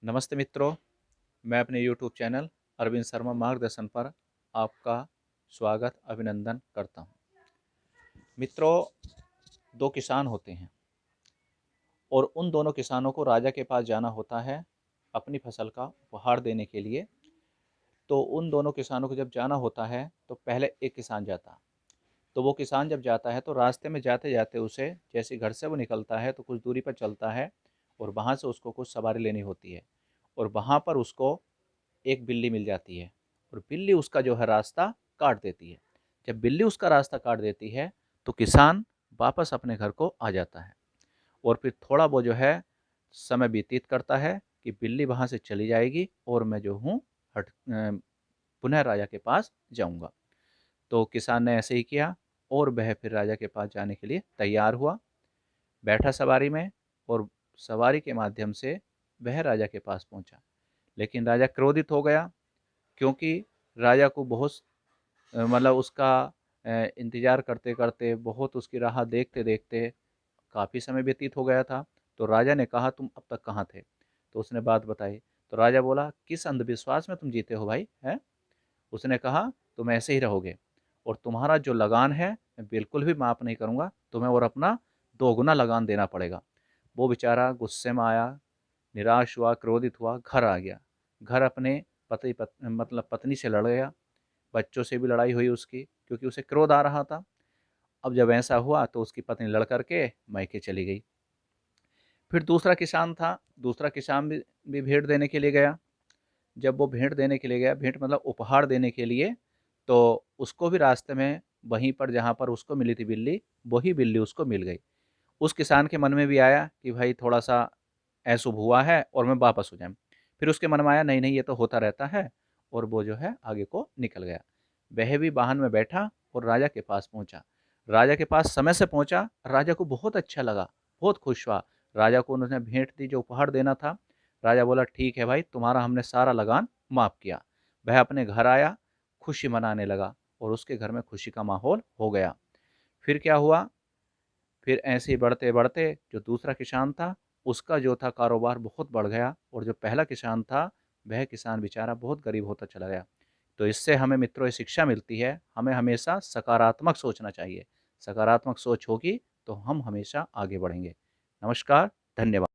नमस्ते मित्रों, मैं अपने YouTube चैनल अरविंद शर्मा मार्गदर्शन पर आपका स्वागत अभिनंदन करता हूं। मित्रों, दो किसान होते हैं और उन दोनों किसानों को राजा के पास जाना होता है अपनी फसल का उपहार देने के लिए। तो उन दोनों किसानों को जब जाना होता है तो पहले एक किसान जाता। तो वो किसान जब जाता है तो रास्ते में जाते जाते उसे जैसे घर से वो निकलता है तो कुछ दूरी पर चलता है और वहाँ से उसको कुछ सवारी लेनी होती है और वहाँ पर उसको एक बिल्ली मिल जाती है और बिल्ली उसका जो है रास्ता काट देती है। जब बिल्ली उसका रास्ता काट देती है तो किसान वापस अपने घर को आ जाता है और फिर थोड़ा वो जो है समय व्यतीत करता है कि बिल्ली वहाँ से चली जाएगी और मैं जो हूँ पुनः राजा के पास जाऊँगा। तो किसान ने ऐसे ही किया और वह फिर राजा के पास जाने के लिए तैयार हुआ, बैठा सवारी में और सवारी के माध्यम से वह राजा के पास पहुँचा। लेकिन राजा क्रोधित हो गया क्योंकि राजा को बहुत मतलब उसका इंतज़ार करते-करते बहुत उसकी राह देखते-देखते काफ़ी समय व्यतीत हो गया था। तो राजा ने कहा, तुम अब तक कहाँ थे? तो उसने बात बताई। तो राजा बोला, किस अंधविश्वास में तुम जीते हो भाई, हैं? उसने कहा, तुम ऐसे ही रहोगे और तुम्हारा जो लगान है मैं बिल्कुल भी माफ़ नहीं करूँगा, तुम्हें और अपना दोगुना लगान देना पड़ेगा। वो बेचारा गुस्से में आया, निराश हुआ, क्रोधित हुआ, घर आ गया। घर अपने मतलब पत्नी से लड़ गया, बच्चों से भी लड़ाई हुई उसकी क्योंकि उसे क्रोध आ रहा था। अब जब ऐसा हुआ तो उसकी पत्नी लड़ कर के मायके चली गई। फिर दूसरा किसान था, दूसरा किसान भी भेंट देने के लिए गया। जब वो भेंट देने के लिए गया, भेंट मतलब उपहार देने के लिए, तो उसको भी रास्ते में वहीं पर जहाँ पर उसको मिली थी बिल्ली, वही बिल्ली उसको मिल गई। उस किसान के मन में भी आया कि भाई थोड़ा-सा अशुभ हुआ है और मैं वापस हो जाऊँ। फिर उसके मन में आया नहीं, नहीं ये तो होता रहता है और वो जो है आगे को निकल गया। वह भी वाहन में बैठा और राजा के पास पहुँचा। राजा के पास समय से पहुँचा, राजा को बहुत अच्छा लगा, बहुत खुश हुआ। राजा को उन्होंने भेंट दी जो उपहार देना था। राजा बोला ठीक है भाई, तुम्हारा हमने सारा लगान माफ़ किया। वह अपने घर आया, खुशी मनाने लगा और उसके घर में खुशी का माहौल हो गया। फिर क्या हुआ, फिर ऐसे ही बढ़ते-बढ़ते जो दूसरा किसान था, उसका जो था कारोबार बहुत बढ़ गया और जो पहला किसान था, वह किसान बेचारा बहुत गरीब होता चला गया। तो इससे हमें मित्रों ये शिक्षा मिलती है, हमें हमेशा सकारात्मक सोचना चाहिए। सकारात्मक सोच होगी तो हम हमेशा आगे बढ़ेंगे। नमस्कार, धन्यवाद।